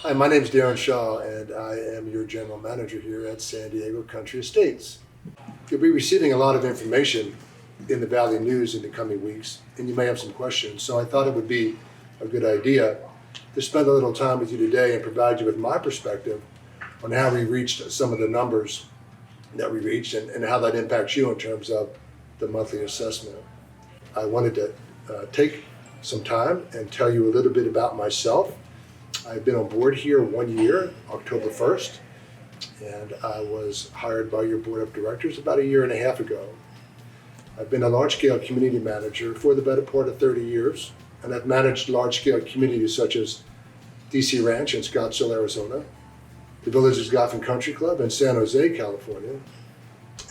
Hi, my name is Darren Shaw, and I am your general manager here at San Diego Country Estates. You'll be receiving a lot of information in the Valley News in the coming weeks, and you may have some questions. So I thought it would be a good idea to spend a little time with you today and provide you with my perspective on how we reached some of the numbers that we reached and how that impacts you in terms of the monthly assessment. I wanted to take some time and tell you a little bit about myself. I've been on board here 1 year, October 1st, and I was hired by your board of directors about 1.5 years ago. I've been a large-scale community manager for the better part of 30 years, and I've managed large-scale communities such as DC Ranch in Scottsdale, Arizona, the Villages Golf and Country Club in San Jose, California,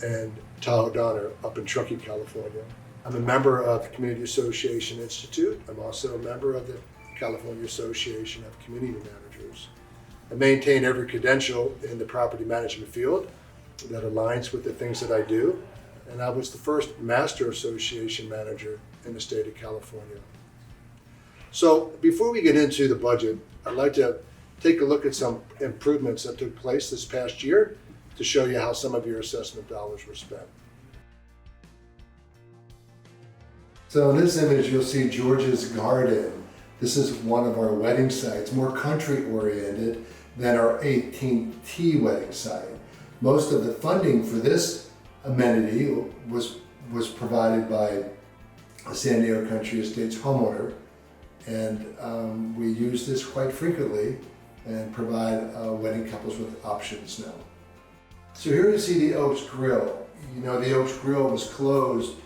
and Tahoe Donner up in Truckee, California. I'm a member of the Community Association Institute. I'm also a member of the California Association of Community Managers. I maintain every credential in the property management field that aligns with the things that I do, and I was the first master association manager in the state of California. So before we get into the budget, I'd like to take a look at some improvements that took place this past year to show you how some of your assessment dollars were spent. So in this image, you'll see George's Garden. This is one of our wedding sites, more country oriented than our 18T wedding site. Most of the funding for this amenity was provided by a San Diego Country Estates homeowner, and we use this quite frequently and provide wedding couples with options now. So here you see the Oaks Grill. You know, the Oaks Grill was closed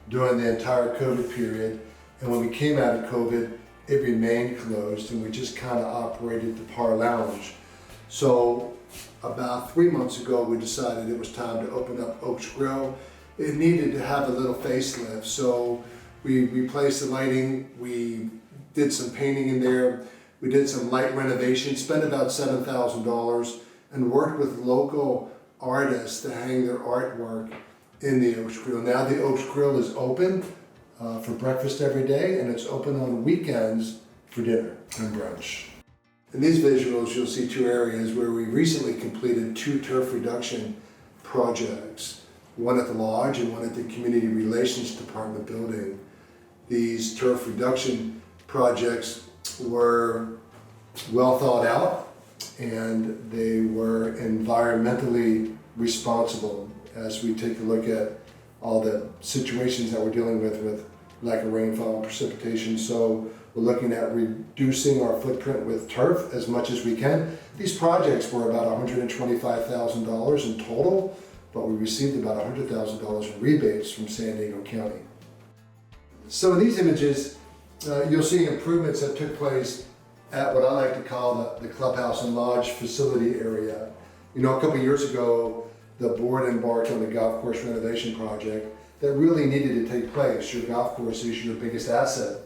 during the entire COVID period, and when we came out of COVID, it remained closed, and we just kind of operated the Par Lounge. So about 3 months ago, we decided it was time to open up Oaks Grill. It needed to have a little facelift, so we replaced the lighting, we did some painting in there, we did some light renovation, spent about $7,000, and worked with local artists to hang their artwork in the Oaks Grill. Now the Oaks Grill is open for breakfast every day, and it's open on weekends for dinner and brunch. In these visuals, you'll see two areas where we recently completed 2 turf reduction projects, one at the lodge and one at the Community Relations Department building. These turf reduction projects were well thought out, and they were environmentally responsible as we take a look at all the situations that we're dealing with lack of rainfall and precipitation. So we're looking at reducing our footprint with turf as much as we can. These projects were about $125,000 in total, but we received about $100,000 in rebates from San Diego County. So in these images, you'll see improvements that took place at what I like to call the clubhouse and lodge facility area. You know, a couple years ago, the board embarked on the golf course renovation project that really needed to take place. Your golf course is your biggest asset.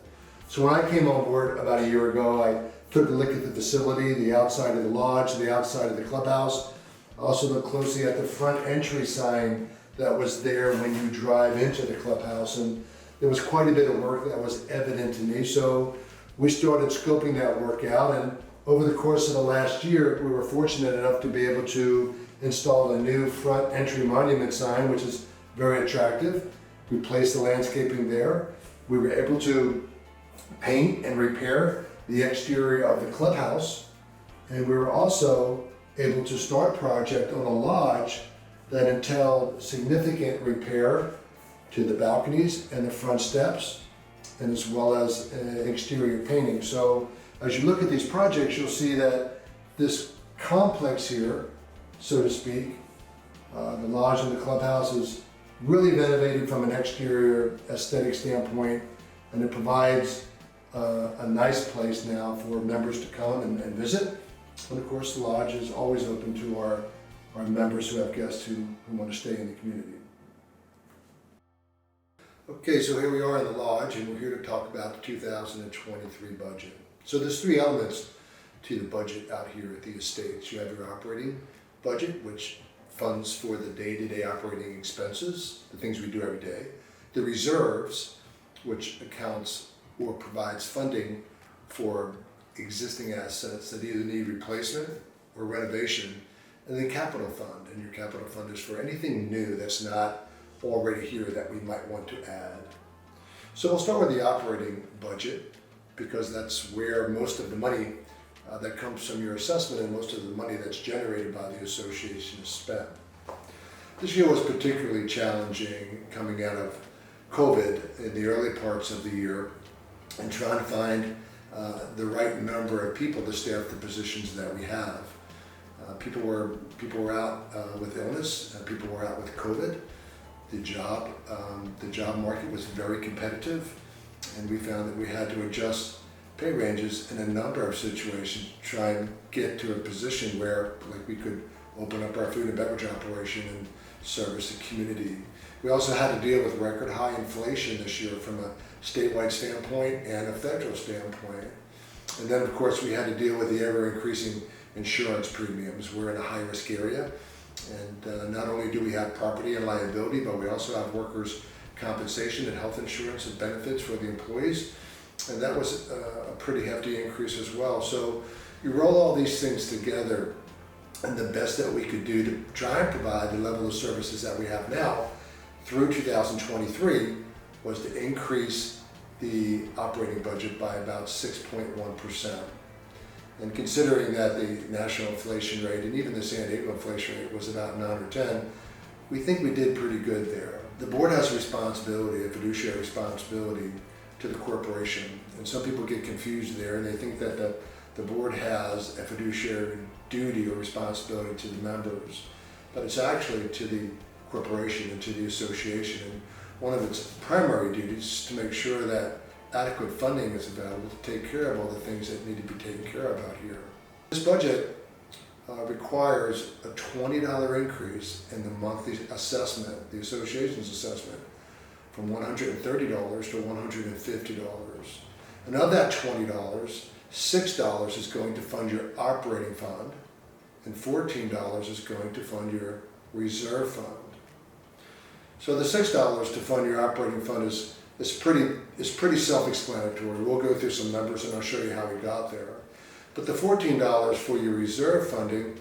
So when I came on board about 1 year ago, I took a look at the facility, the outside of the lodge, the outside of the clubhouse. I also looked closely at the front entry sign that was there when you drive into the clubhouse, and there was quite a bit of work that was evident to me. So we started scoping that work out, and over the course of the last year, we were fortunate enough to be able to install a new front entry monument sign, which is very attractive. We placed the landscaping there. We were able to paint and repair the exterior of the clubhouse, and we were also able to start a project on a lodge that entailed significant repair to the balconies and the front steps, and as well as exterior painting. So as you look at these projects, you'll see that this complex here, so to speak, the lodge and the clubhouse is really renovated from an exterior aesthetic standpoint, and it provides a nice place now for members to come and visit. And of course, the lodge is always open to our members who have guests who want to stay in the community. Okay, so here we are in the lodge, and we're here to talk about the 2023 budget. So there's 3 elements to the budget out here at the estates. You have your operating budget, which funds for the day-to-day operating expenses, the things we do every day. The reserves, which accounts or provides funding for existing assets that either need replacement or renovation, and then capital fund. And your capital fund is for anything new that's not already here that we might want to add. So we'll start with the operating budget, because that's where most of the money that comes from your assessment and most of the money that's generated by the association is spent. This year was particularly challenging coming out of COVID in the early parts of the year and trying to find the right number of people to staff the positions that we have. People were out with illness, people were out with COVID. The job market was very competitive, and we found that we had to adjust pay ranges in a number of situations to try and get to a position where we could open up our food and beverage operation and service the community. We also had to deal with record high inflation this year from a statewide standpoint and a federal standpoint. And then of course we had to deal with the ever increasing insurance premiums. We're in a high risk area, and not only do we have property and liability, but we also have workers' compensation and health insurance and benefits for the employees. And that was a pretty hefty increase as well. So you roll all these things together, and the best that we could do to try and provide the level of services that we have now through 2023 was to increase the operating budget by about 6.1%. And considering that the national inflation rate and even the San Diego inflation rate was about 9 or 10, we think we did pretty good there. The board has a responsibility, a fiduciary responsibility to the corporation. And some people get confused there, and they think that the board has a fiduciary duty or responsibility to the members, but it's actually to the corporation and to the association. And one of its primary duties is to make sure that adequate funding is available to take care of all the things that need to be taken care of out here. This budget requires a $20 increase in the monthly assessment, the association's assessment, from $130 to $150. And of that $20, $6 is going to fund your operating fund, and $14 is going to fund your reserve fund. So the $6 to fund your operating fund is pretty self-explanatory. We'll go through some numbers and I'll show you how we got there. But the $14 for your reserve funding,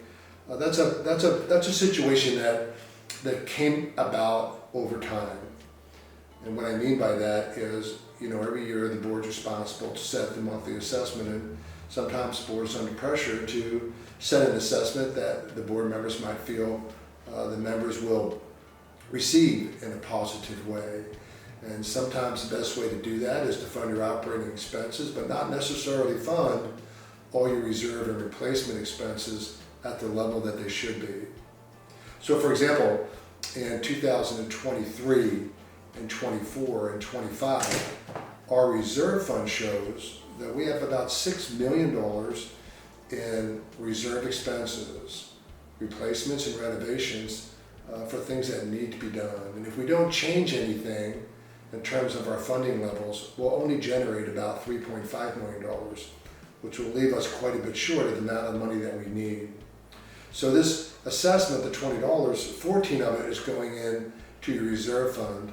that's a situation that came about over time. And what I mean by that is, every year the board's responsible to set the monthly assessment, and sometimes the board's under pressure to set an assessment that the board members might feel the members will receive in a positive way. And sometimes the best way to do that is to fund your operating expenses, but not necessarily fund all your reserve and replacement expenses at the level that they should be. So for example, in 2023 and 24 and 25, our reserve fund shows that we have about $6 million in reserve expenses, replacements and renovations for things that need to be done. And if we don't change anything in terms of our funding levels, we'll only generate about $3.5 million, which will leave us quite a bit short of the amount of money that we need. So this assessment, the $20, 14 of it is going in to your reserve fund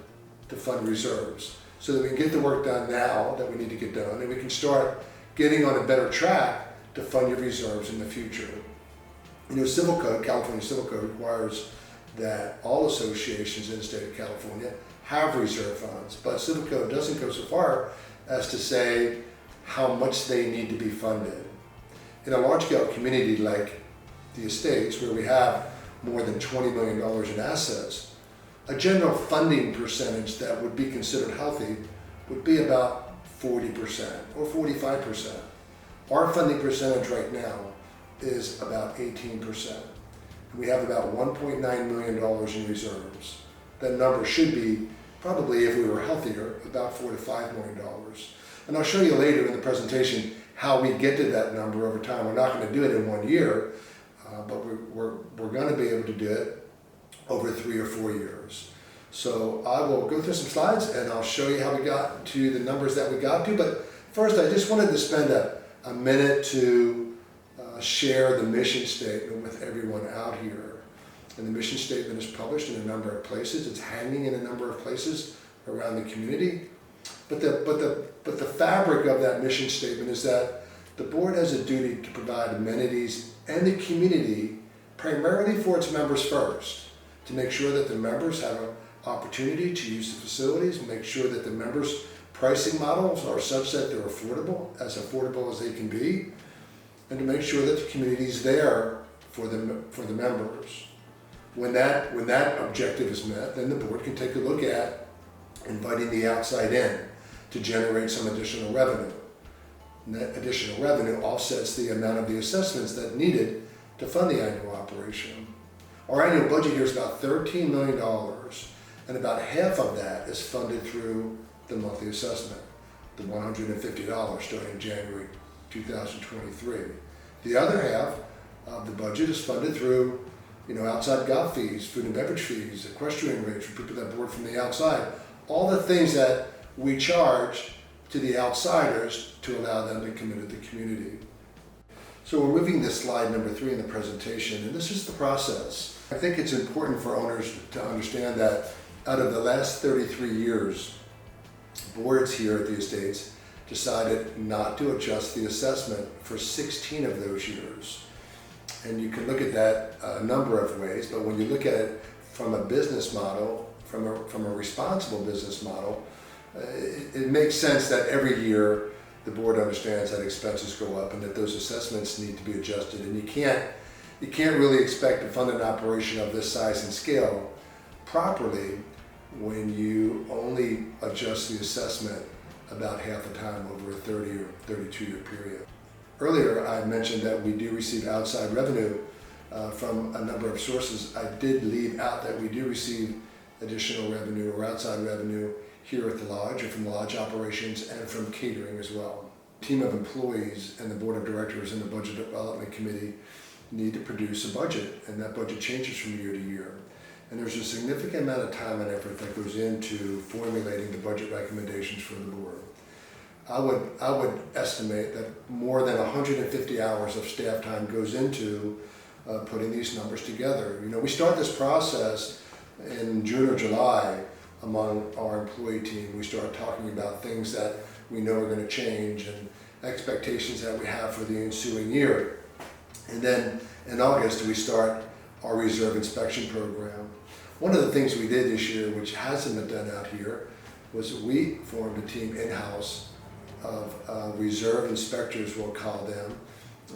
to fund reserves, so that we can get the work done now that we need to get done, and we can start getting on a better track to fund your reserves in the future. Civil code, California Civil Code requires that all associations in the state of California have reserve funds, but Civil Code doesn't go so far as to say how much they need to be funded. In a large-scale community like the Estates, where we have more than $20 million in assets, a general funding percentage that would be considered healthy would be about 40% or 45%. Our funding percentage right now is about 18%. We have about $1.9 million in reserves. That number should be, probably if we were healthier, about $4 to $5 million. And I'll show you later in the presentation how we get to that number over time. We're not going to do it in 1 year, but we're going to be able to do it over 3 or 4 years. So I will go through some slides and I'll show you how we got to the numbers that we got to. But first, I just wanted to spend a minute to share the mission statement with everyone out here. And the mission statement is published in a number of places. It's hanging in a number of places around the community. But the fabric of that mission statement is that The board has a duty to provide amenities and the community primarily for its members first, to make sure that the members have an opportunity to use the facilities, make sure that the members' pricing models are such that they're affordable as they can be, and to make sure that the community is there for the members. When that objective is met, then the board can take a look at inviting the outside in to generate some additional revenue. And that additional revenue offsets the amount of the assessments that needed to fund the annual operation. Our annual budget here is about $13 million, and about half of that is funded through the monthly assessment, the $150 starting January 2023. The other half of the budget is funded through outside golf fees, food and beverage fees, equestrian rates for people that board from the outside, all the things that we charge to the outsiders to allow them to come into the community. So we're moving to slide number 3 in the presentation, and this is the process. I think it's important for owners to understand that out of the last 33 years, boards here at the estates decided not to adjust the assessment for 16 of those years. And you can look at that a number of ways, but when you look at it from a business model, from a responsible business model, it makes sense that every year the board understands that expenses go up and that those assessments need to be adjusted. And you can't really expect to fund an operation of this size and scale properly when you only adjust the assessment about half the time over a 30 or 32-year period. Earlier, I mentioned that we do receive outside revenue from a number of sources. I did leave out that we do receive additional revenue or outside revenue here at the lodge, or from the lodge operations, and from catering as well. A team of employees and the board of directors and the budget development committee need to produce a budget, and that budget changes from year to year. And there's a significant amount of time and effort that goes into formulating the budget recommendations for the board. I would estimate that more than 150 hours of staff time goes into putting these numbers together. We start this process in June or July among our employee team. We start talking about things that we know are going to change and expectations that we have for the ensuing year. And then in August, we start our reserve inspection program. One of the things we did this year, which hasn't been done out here, was we formed a team in-house of reserve inspectors, we'll call them,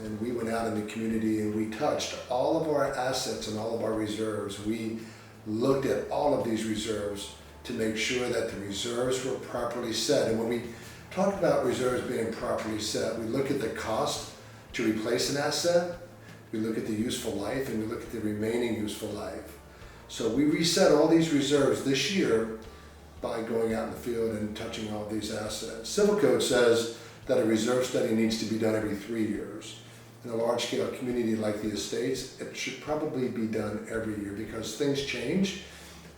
and we went out in the community and we touched all of our assets and all of our reserves. We looked at all of these reserves to make sure that the reserves were properly set. And when we talk about reserves being properly set, we look at the cost to replace an asset, we look at the useful life, and we look at the remaining useful life. So we reset all these reserves this year by going out in the field and touching all these assets. Civil Code says that a reserve study needs to be done every 3 years. In a large-scale community like the estates, it should probably be done every year because things change,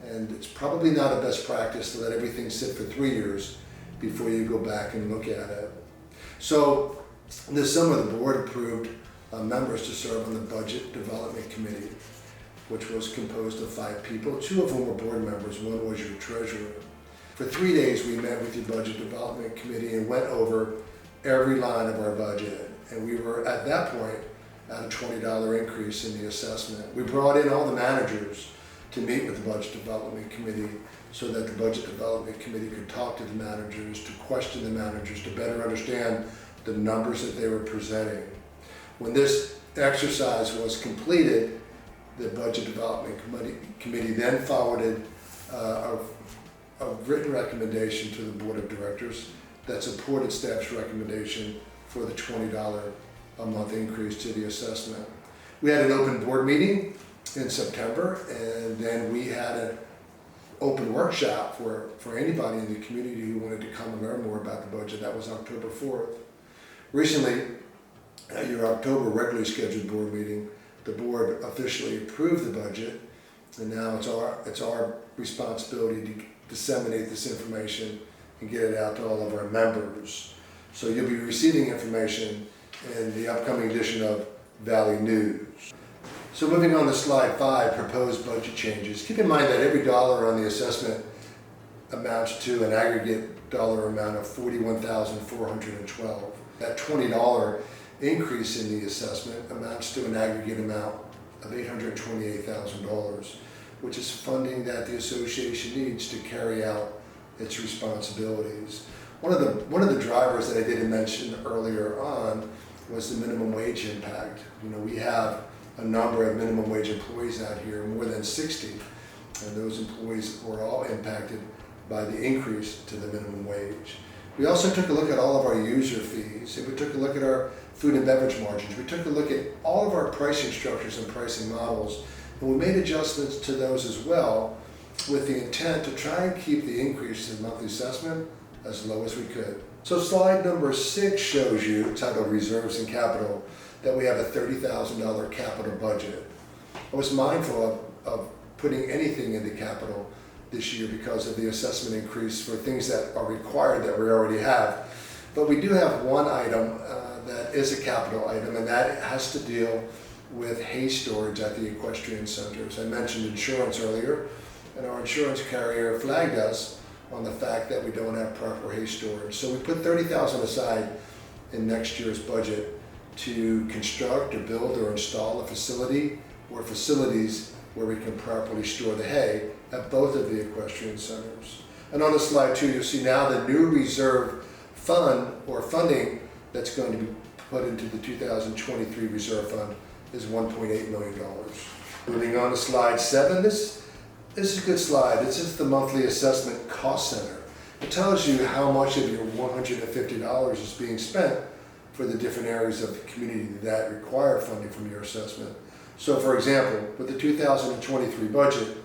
and it's probably not a best practice to let everything sit for 3 years before you go back and look at it. So this summer the board approved members to serve on the Budget Development Committee, which was composed of 5 people. 2 of whom were board members, 1 was your treasurer. For 3 days we met with your Budget Development Committee and went over every line of our budget. And we were at that point at a $20 increase in the assessment. We brought in all the managers to meet with the Budget Development Committee so that the Budget Development Committee could talk to the managers, to question the managers, to better understand the numbers that they were presenting. When this exercise was completed, the Budget Development Committee then forwarded a written recommendation to the Board of Directors that supported staff's recommendation for the $20 a month increase to the assessment. We had an open board meeting in September, and then we had an open workshop for anybody in the community who wanted to come and learn more about the budget. That was October 4th. Recently, at your October regularly scheduled board meeting, the board officially approved the budget, and now it's our responsibility to disseminate this information and get it out to all of our members. So you'll be receiving information in the upcoming edition of Valley News. So moving on to slide 5, proposed budget changes. Keep in mind that every dollar on the assessment amounts to an aggregate dollar amount of $41,412. That $20 increase in the assessment amounts to an aggregate amount of $828,000, which is funding that the association needs to carry out its responsibilities. One of the drivers that I didn't mention earlier on was the minimum wage impact. You know, we have a number of minimum wage employees out here, more than 60, and those employees were all impacted by the increase to the minimum wage. We also took a look at all of our user fees, and we took a look at our food and beverage margins. We took a look at all of our pricing structures and pricing models, and we made adjustments to those as well with the intent to try and keep the increase in monthly assessment as low as we could. So slide number 6 shows you, titled Reserves and Capital, that we have a $30,000 capital budget. I was mindful of putting anything into capital this year because of the assessment increase for things that are required that we already have. But we do have one item that is a capital item, and that has to deal with hay storage at the equestrian centers. I mentioned insurance earlier, and our insurance carrier flagged us on the fact that we don't have proper hay storage. So we put $30,000 aside in next year's budget to construct or build or install a facility or facilities where we can properly store the hay at both of the equestrian centers. And on the slide 2, you'll see now the new reserve fund or funding that's going to be put into the 2023 reserve fund is $1.8 million. Moving on to slide 7, this is a good slide. This is the monthly assessment cost center. It tells you how much of your $150 is being spent for the different areas of the community that require funding from your assessment. So for example, with the 2023 budget,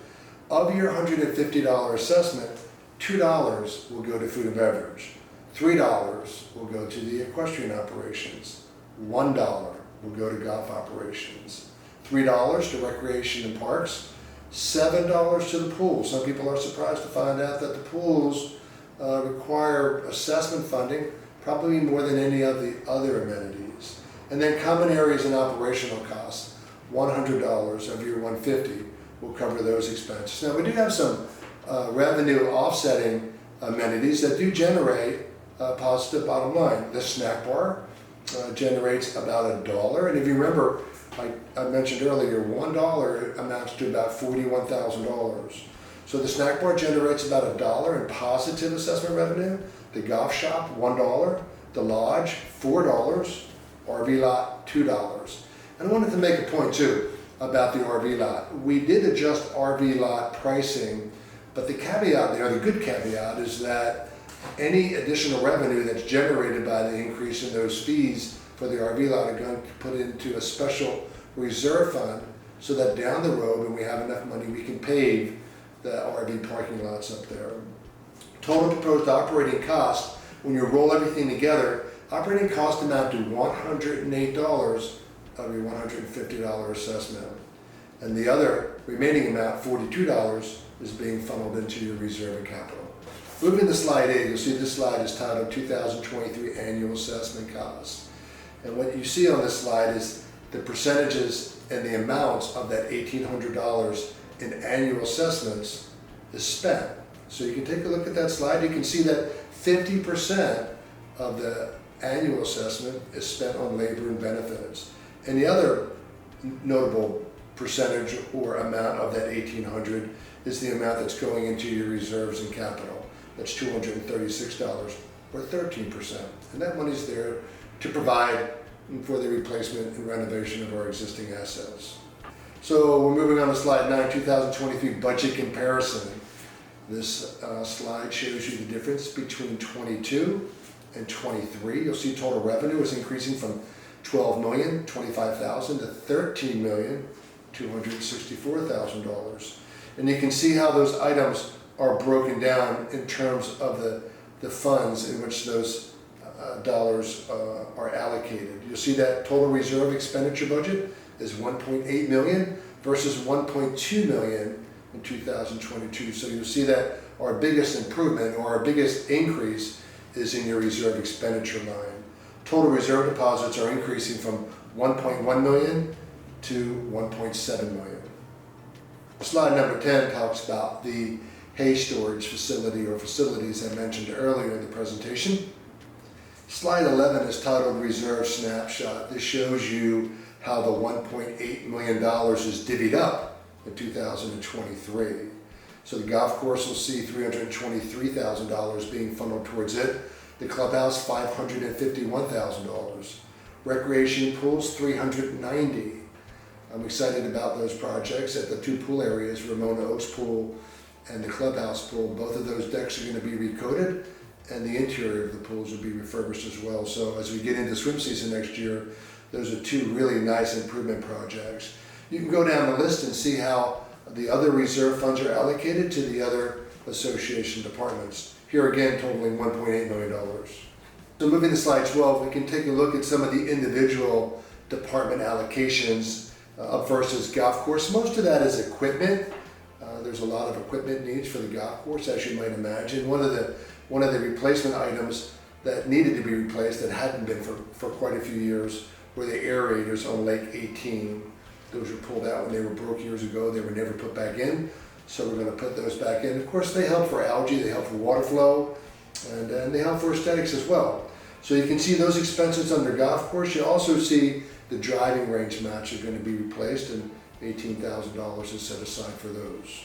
of your $150 assessment, $2 will go to food and beverage, $3 will go to the equestrian operations, $1 will go to golf operations, $3 to recreation and parks, $7 to the pool. Some people are surprised to find out that the pools require assessment funding probably more than any of the other amenities. And then common areas and operational costs, $100 of your $150 will cover those expenses. Now we do have some revenue offsetting amenities that do generate a positive bottom line. The snack bar generates about $1, and if you remember, like I mentioned earlier, $1 amounts to about $41,000. So the snack bar generates about $1 in positive assessment revenue. The golf shop, $1. The lodge, $4. RV lot, $2. And I wanted to make a point too about the RV lot. We did adjust RV lot pricing, but the caveat there, the good caveat, is that any additional revenue that's generated by the increase in those fees for the RV lot are going to put into a special reserve fund so that down the road, when we have enough money, we can pave the RV parking lots up there. Total proposed operating costs, when you roll everything together, operating costs amount to $108 of your $150 assessment. And the other remaining amount, $42, is being funneled into your reserve and capital. Moving to slide 8, you'll see this slide is titled 2023 Annual Assessment Costs. And what you see on this slide is the percentages and the amounts of that $1,800 in annual assessments is spent. So you can take a look at that slide. You can see that 50% of the annual assessment is spent on labor and benefits. And the other notable percentage or amount of that $1,800 is the amount that's going into your reserves and capital. That's $236 or 13%. And that money's there to provide for the replacement and renovation of our existing assets. So we're moving on to slide 9, 2023 budget comparison. This slide shows you the difference between 22 and 23. You'll see total revenue is increasing from $12,025,000 to $13,264,000. And you can see how those items are broken down in terms of the funds in which those dollars are allocated. You'll see that total reserve expenditure budget is $1.8 million versus $1.2 million in 2022. So you'll see that our biggest improvement or our biggest increase is in your reserve expenditure line. Total reserve deposits are increasing from $1.1 million to $1.7 million. Slide number 10 talks about the hay storage facility or facilities I mentioned earlier in the presentation. Slide 11 is titled Reserve Snapshot. This shows you how the $1.8 million is divvied up in 2023. So the golf course will see $323,000 being funneled towards it. The clubhouse, $551,000. Recreation pools, $390,000. I'm excited about those projects at the two pool areas, Ramona Oaks Pool and the clubhouse pool. Both of those decks are going to be recoated, and the interior of the pools will be refurbished as well. So as we get into swim season next year, those are two really nice improvement projects. You can go down the list and see how the other reserve funds are allocated to the other association departments. Here again, totaling $1.8 million. So moving to slide 12, we can take a look at some of the individual department allocations. Up first is golf course. Most of that is equipment. There's a lot of equipment needs for the golf course, as you might imagine. One of the replacement items that needed to be replaced that hadn't been for quite a few years were the aerators on Lake 18. Those were pulled out when they were broke years ago. They were never put back in, so we're going to put those back in. Of course, they help for algae, they help for water flow, and they help for aesthetics as well. So you can see those expenses under golf course. You also see the driving range mats are going to be replaced, and $18,000 is set aside for those.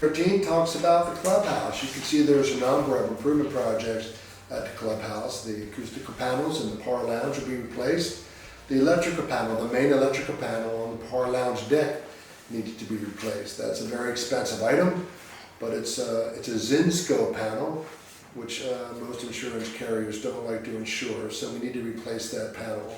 13 talks about the clubhouse. You can see there's a number of improvement projects at the clubhouse. The acoustical panels in the par lounge will be replaced. The electrical panel, the main electrical panel on the par lounge deck needs to be replaced. That's a very expensive item, but it's a Zinsco panel, which most insurance carriers don't like to insure, so we need to replace that panel.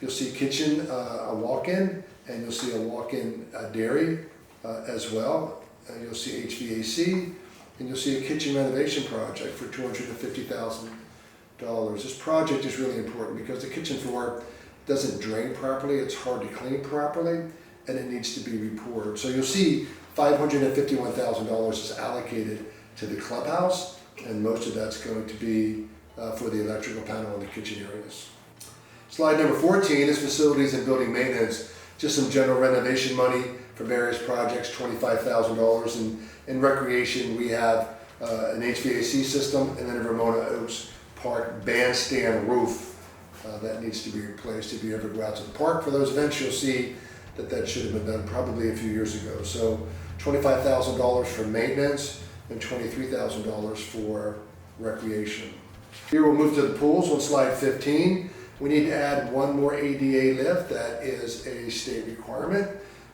You'll see kitchen, a walk-in, and you'll see a walk-in dairy as well. You'll see HVAC, and you'll see a kitchen renovation project for $250,000. This project is really important because the kitchen floor doesn't drain properly, it's hard to clean properly, and it needs to be repoured. So you'll see $551,000 is allocated to the clubhouse, and most of that's going to be for the electrical panel in the kitchen areas. Slide number 14 is facilities and building maintenance. Just some general renovation money for various projects, $25,000. And in recreation, we have an HVAC system and then a Ramona Oaks Park bandstand roof that needs to be replaced. If you ever go out to the park for those events, you'll see that should have been done probably a few years ago. So $25,000 for maintenance and $23,000 for recreation. Here we'll move to the pools on slide 15. We need to add one more ADA lift. That is a state requirement.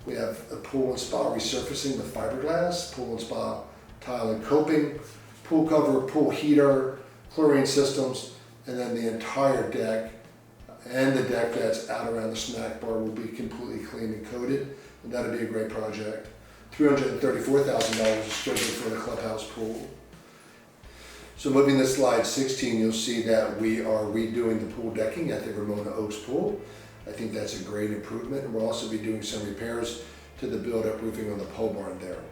We have a pool and spa resurfacing with fiberglass, pool and spa tile and coping, pool cover, pool heater, chlorine systems, and then the entire deck and the deck that's out around the snack bar will be completely cleaned and coated, and that'll be a great project. $334,000 is scheduled for the clubhouse pool. So moving to slide 16, you'll see that we are redoing the pool decking at the Ramona Oaks Pool. I think that's a great improvement, and we'll also be doing some repairs to the build-up roofing on the pole barn there.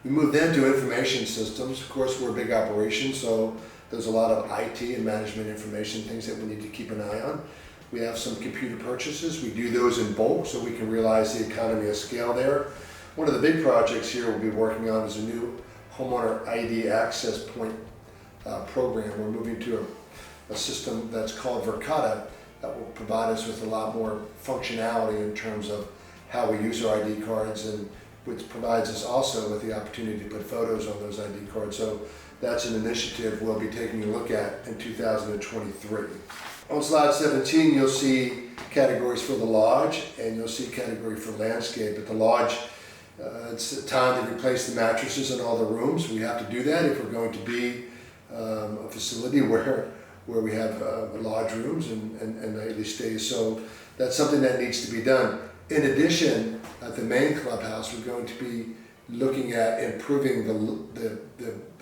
We move then to information systems. Of course, we're a big operation, so there's a lot of IT and management information things that we need to keep an eye on. We have some computer purchases. We do those in bulk so we can realize the economy of scale there. One of the big projects here we'll be working on is a new homeowner ID access point program. We're moving to a system that's called Verkada that will provide us with a lot more functionality in terms of how we use our ID cards, and which provides us also with the opportunity to put photos on those ID cards. So that's an initiative we'll be taking a look at in 2023. On slide 17, you'll see categories for the lodge, and you'll see category for landscape. At the lodge, it's time to replace the mattresses in all the rooms. We have to do that if we're going to be a facility where we have lodge rooms and nightly stays. So that's something that needs to be done. In addition, at the main clubhouse, we're going to be looking at improving the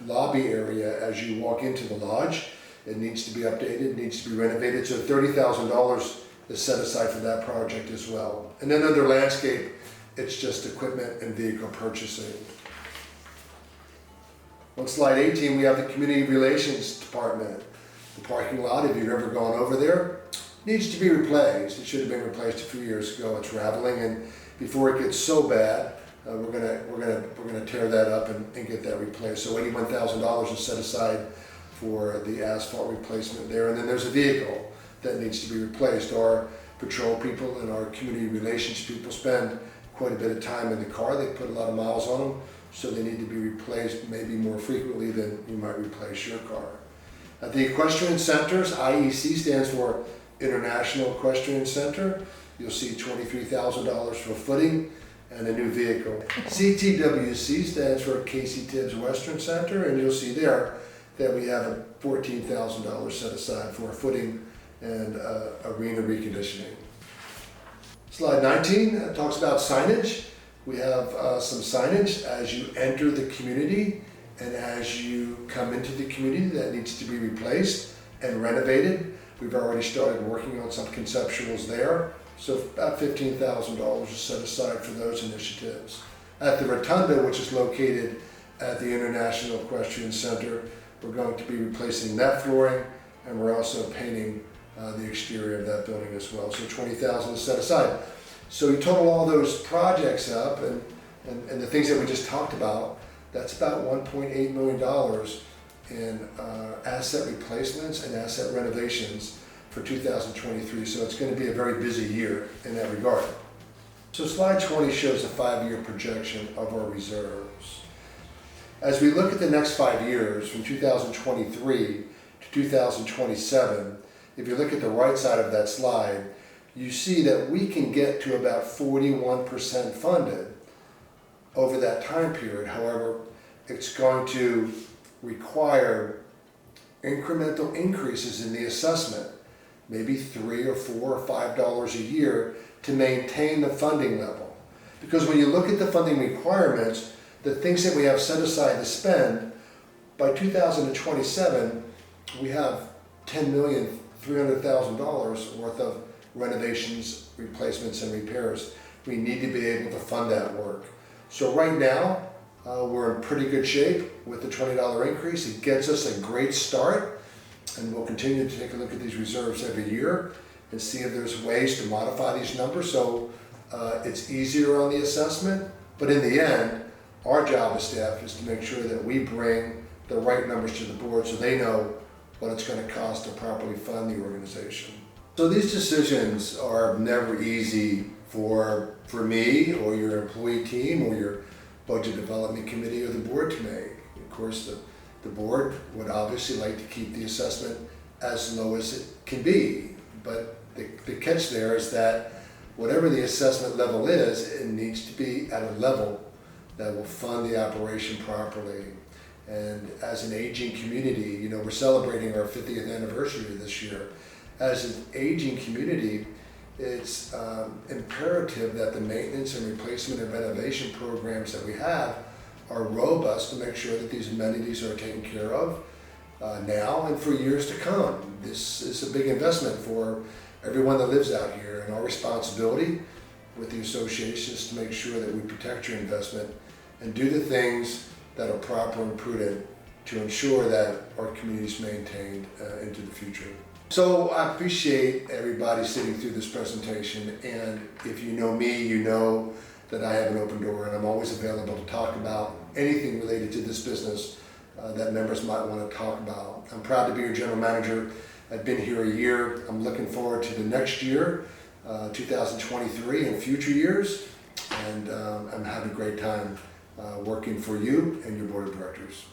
lobby area as you walk into the lodge. It needs to be updated, it needs to be renovated. So $30,000 is set aside for that project as well. And then under landscape, it's just equipment and vehicle purchasing. On slide 18, we have the Community Relations Department. The parking lot, if you've ever gone over there, needs to be replaced. It should have been replaced a few years ago. It's rattling, and before it gets so bad, we're gonna tear that up and get that replaced. So $81,000 is set aside for the asphalt replacement there. And then there's a vehicle that needs to be replaced. Our patrol people and our community relations people spend quite a bit of time in the car. They put a lot of miles on them, so they need to be replaced maybe more frequently than you might replace your car. At the equestrian centers, IEC stands for International Equestrian Center. You'll see $23,000 for footing and a new vehicle. CTWC stands for Casey Tibbs Western Center, and you'll see there that we have a $14,000 set aside for footing and arena reconditioning. Slide 19 talks about signage. We have some signage as you enter the community and as you come into the community that needs to be replaced and renovated. We've already started working on some conceptuals there. So about $15,000 is set aside for those initiatives. At the Rotunda, which is located at the International Equestrian Center, we're going to be replacing that flooring, and we're also painting the exterior of that building as well. So $20,000 is set aside. So you total all those projects up and the things that we just talked about, that's about $1.8 million in asset replacements and asset renovations for 2023, so it's going to be a very busy year in that regard. So slide 20 shows a 5-year projection of our reserves. As we look at the next 5 years, from 2023 to 2027, if you look at the right side of that slide, you see that we can get to about 41% funded over that time period. However, it's going to require incremental increases in the assessment, maybe $3 or $4 or $5 a year to maintain the funding level. Because when you look at the funding requirements, the things that we have set aside to spend, by 2027, we have $10,300,000 worth of renovations, replacements, and repairs. We need to be able to fund that work. So right now, we're in pretty good shape with the $20 increase. It gets us a great start, and we'll continue to take a look at these reserves every year and see if there's ways to modify these numbers so it's easier on the assessment. But in the end, our job as staff is to make sure that we bring the right numbers to the board so they know what it's going to cost to properly fund the organization. So these decisions are never easy for me or your employee team or your budget development committee or the board to make. Of course, the board would obviously like to keep the assessment as low as it can be, but the catch there is that whatever the assessment level is, it needs to be at a level that will fund the operation properly. And as an aging community, you know, we're celebrating our 50th anniversary this year. As an aging community, it's imperative that the maintenance and replacement and renovation programs that we have are robust to make sure that these amenities are taken care of now and for years to come. This is a big investment for everyone that lives out here, and our responsibility with the association is to make sure that we protect your investment and do the things that are proper and prudent to ensure that our community is maintained into the future. So I appreciate everybody sitting through this presentation, and if you know me, you know that I have an open door and I'm always available to talk about anything related to this business that members might want to talk about. I'm proud to be your general manager. I've been here a year. I'm looking forward to the next year, 2023 and future years, and I'm having a great time working for you and your board of directors.